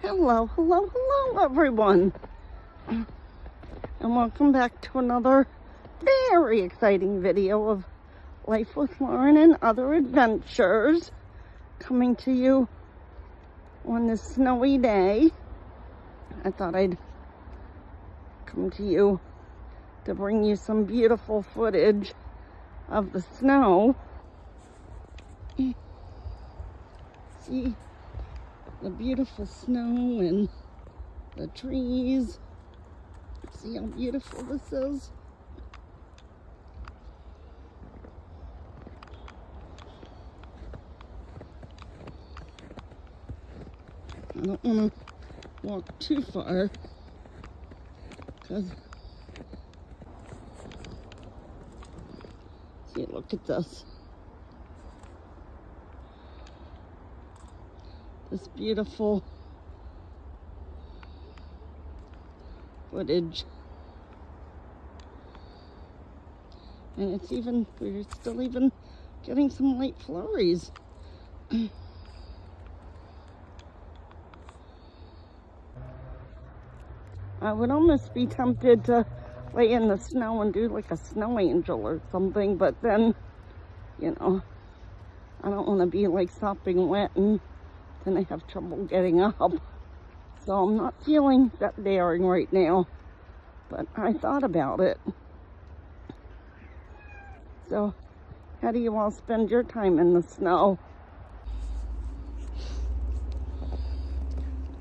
Hello, hello, hello, everyone. And welcome back to another very exciting video of Life with Lauren and Other Adventures, coming to you on this snowy day. I thought I'd come to you to bring you some beautiful footage of the snow. See the beautiful snow and the trees. See how beautiful this is? I don't want to walk too far because, see, look at this. This beautiful footage. And it's even, we're still even getting some light flurries. I would almost be tempted to lay in the snow and do like a snow angel or something, but then, you know, I don't want to be like sopping wet and then I have trouble getting up. So I'm not feeling that daring right now, but I thought about it. So how do you all spend your time in the snow?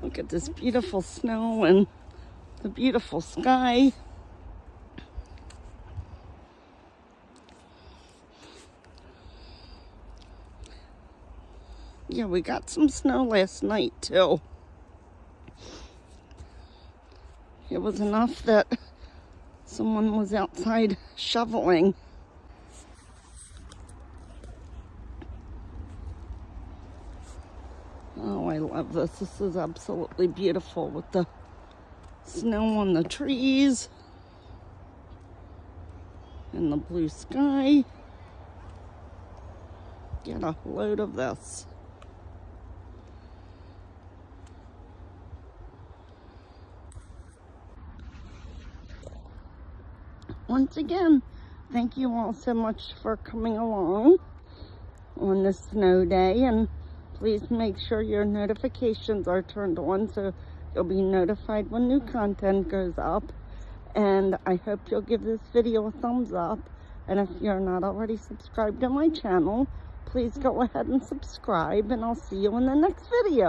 Look at this beautiful snow and the beautiful sky. Yeah, we got some snow last night too. It was enough that someone was outside shoveling. Oh, I love this. This is absolutely beautiful with the snow on the trees and the blue sky. Get a load of this. Once again, thank you all so much for coming along on this snow day, and please make sure your notifications are turned on so you'll be notified when new content goes up. And I hope you'll give this video a thumbs up, and if you're not already subscribed to my channel, please go ahead and subscribe, and I'll see you in the next video.